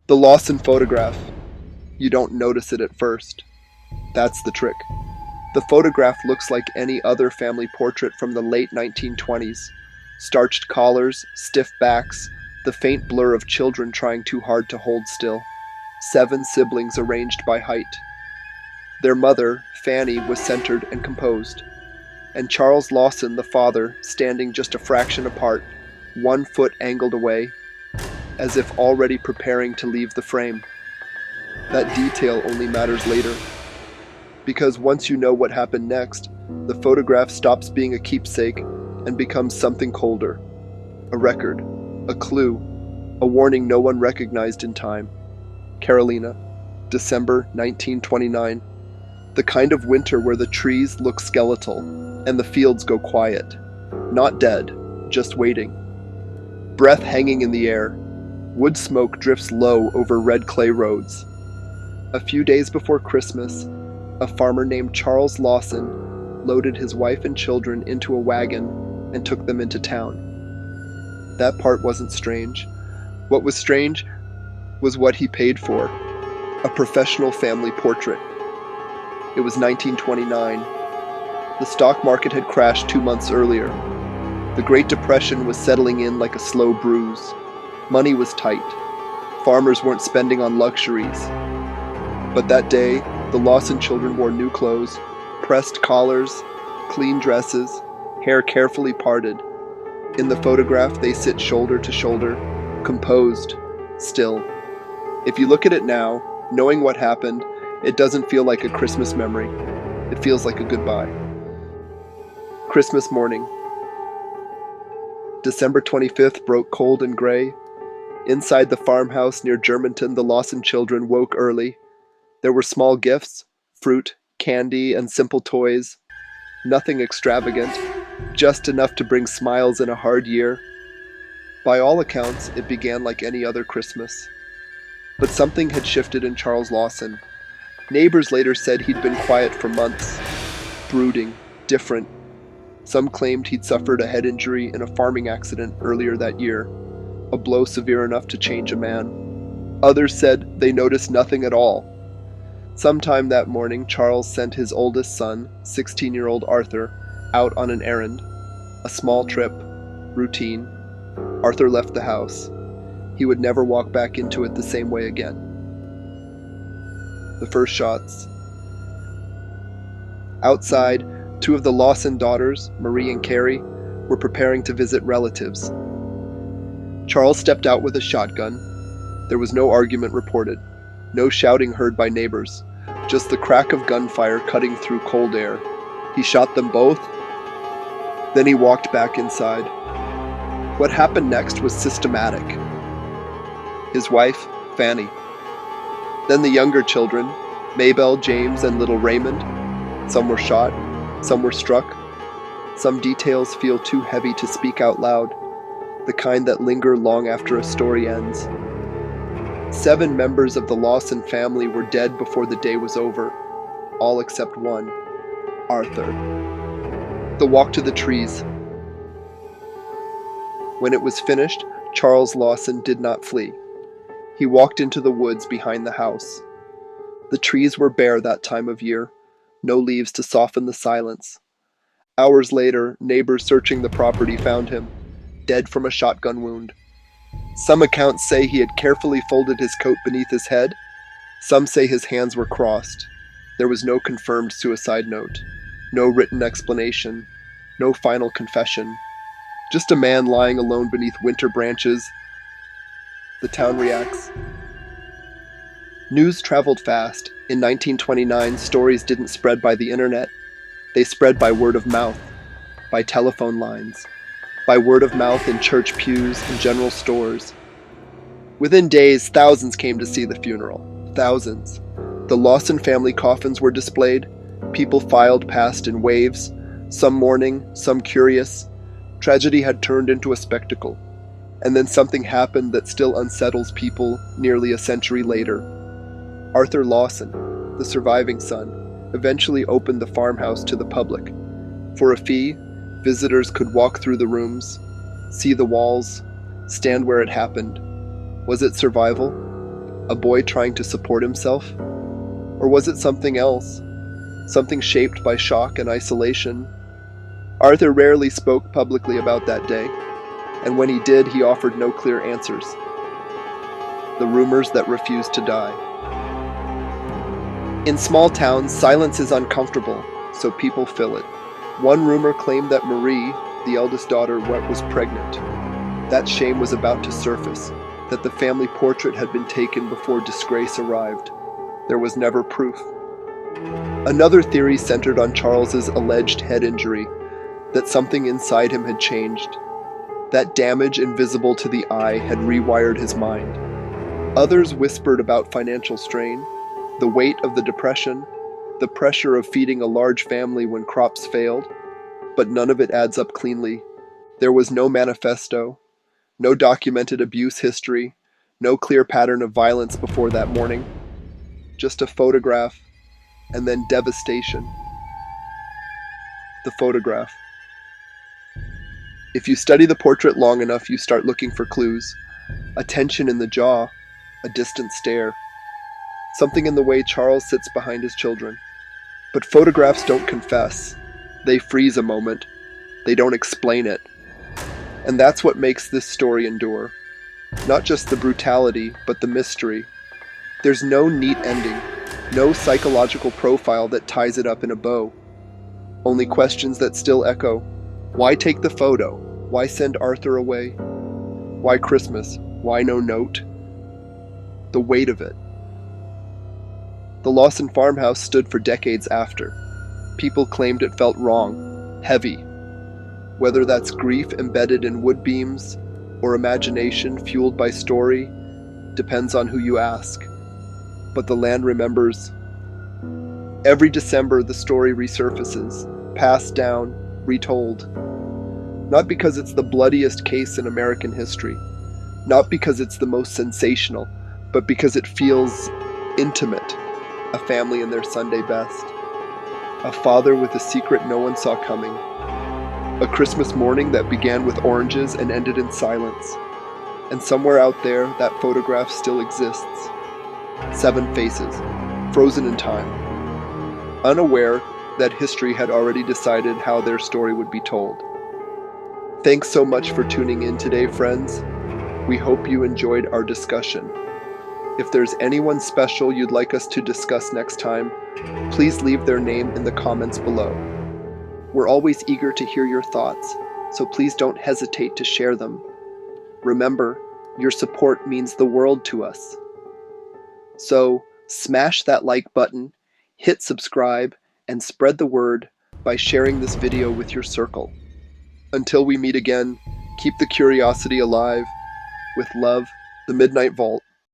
The Lawson photograph. You don't notice it at first. That's the trick. The photograph looks like any other family portrait from the late 1920s. Starched collars, stiff backs, the faint blur of children trying too hard to hold still. 7 siblings arranged by height. Their mother, Fanny, was centered and composed, and Charles Lawson, the father, standing just a fraction apart, 1 foot angled away, as if already preparing to leave the frame. That detail only matters later, because once you know what happened next, the photograph stops being a keepsake and becomes something colder. A record, a clue, a warning no one recognized in time. Carolina, December 1929. The kind of winter where the trees look skeletal and the fields go quiet. Not dead, just waiting. Breath hanging in the air. Wood smoke drifts low over red clay roads. A few days before Christmas, a farmer named Charles Lawson loaded his wife and children into a wagon and took them into town. That part wasn't strange. What was strange was what he paid for. A professional family portrait. It was 1929. The stock market had crashed 2 months earlier. The Great Depression was settling in like a slow bruise. Money was tight. Farmers weren't spending on luxuries. But that day, the Lawson children wore new clothes, pressed collars, clean dresses, hair carefully parted. In the photograph, they sit shoulder to shoulder, composed, still. If you look at it now, knowing what happened, it doesn't feel like a Christmas memory. It feels like a goodbye. Christmas morning. December 25th broke cold and gray. Inside the farmhouse near Germantown, the Lawson children woke early. There were small gifts, fruit, candy, and simple toys. Nothing extravagant, just enough to bring smiles in a hard year. By all accounts, it began like any other Christmas. But something had shifted in Charles Lawson. Neighbors later said he'd been quiet for months, brooding, different. Some claimed he'd suffered a head injury in a farming accident earlier that year, a blow severe enough to change a man. Others said they noticed nothing at all. Sometime that morning, Charles sent his oldest son, 16-year-old Arthur, out on an errand. A small trip, routine. Arthur left the house. He would never walk back into it the same way again. The first shots. Outside, 2 of the Lawson daughters, Marie and Carrie, were preparing to visit relatives. Charles stepped out with a shotgun. There was no argument reported, no shouting heard by neighbors, just the crack of gunfire cutting through cold air. He shot them both, then he walked back inside. What happened next was systematic. His wife, Fanny. Then the younger children, Maybelle, James, and little Raymond. Some were shot, some were struck. Some details feel too heavy to speak out loud, the kind that linger long after a story ends. 7 members of the Lawson family were dead before the day was over, all except one, Arthur. The walk to the trees. When it was finished, Charles Lawson did not flee. He walked into the woods behind the house. The trees were bare that time of year, no leaves to soften the silence. Hours later, neighbors searching the property found him, dead from a shotgun wound. Some accounts say he had carefully folded his coat beneath his head. Some say his hands were crossed. There was no confirmed suicide note, no written explanation, no final confession. Just a man lying alone beneath winter branches. The town reacts. News traveled fast. In 1929, stories didn't spread by the internet. They spread by word of mouth, by telephone lines, by word of mouth in church pews and general stores. Within days, thousands came to see the funeral. Thousands. The Lawson family coffins were displayed. People filed past in waves, some mourning, some curious. Tragedy had turned into a spectacle. And then something happened that still unsettles people nearly a century later. Arthur Lawson, the surviving son, eventually opened the farmhouse to the public. For a fee, visitors could walk through the rooms, see the walls, stand where it happened. Was it survival? A boy trying to support himself? Or was it something else? Something shaped by shock and isolation? Arthur rarely spoke publicly about that day, and when he did, he offered no clear answers. The rumors that refused to die. In small towns, silence is uncomfortable, so people fill it. One rumor claimed that Marie, the eldest daughter, was pregnant. That shame was about to surface, that the family portrait had been taken before disgrace arrived. There was never proof. Another theory centered on Charles's alleged head injury, that something inside him had changed. That damage invisible to the eye had rewired his mind. Others whispered about financial strain, the weight of the depression, the pressure of feeding a large family when crops failed, but none of it adds up cleanly. There was no manifesto, no documented abuse history, no clear pattern of violence before that morning. Just a photograph, and then devastation. The photograph. If you study the portrait long enough, you start looking for clues. A tension in the jaw, a distant stare. Something in the way Charles sits behind his children. But photographs don't confess. They freeze a moment. They don't explain it. And that's what makes this story endure. Not just the brutality, but the mystery. There's no neat ending, no psychological profile that ties it up in a bow. Only questions that still echo. Why take the photo? Why send Arthur away? Why Christmas? Why no note? The weight of it. The Lawson farmhouse stood for decades after. People claimed it felt wrong, heavy. Whether that's grief embedded in wood beams or imagination fueled by story, depends on who you ask. But the land remembers. Every December, the story resurfaces, passed down, retold. Not because it's the bloodiest case in American history, not because it's the most sensational, but because it feels intimate. A family in their Sunday best. A father with a secret no one saw coming. A Christmas morning that began with oranges and ended in silence. And somewhere out there, that photograph still exists. 7 faces, frozen in time. Unaware that history had already decided how their story would be told. Thanks so much for tuning in today, friends. We hope you enjoyed our discussion. If there's anyone special you'd like us to discuss next time, please leave their name in the comments below. We're always eager to hear your thoughts, so please don't hesitate to share them. Remember, your support means the world to us. So, smash that like button, hit subscribe, and spread the word by sharing this video with your circle. Until we meet again, keep the curiosity alive. With love, the Midnight Vault.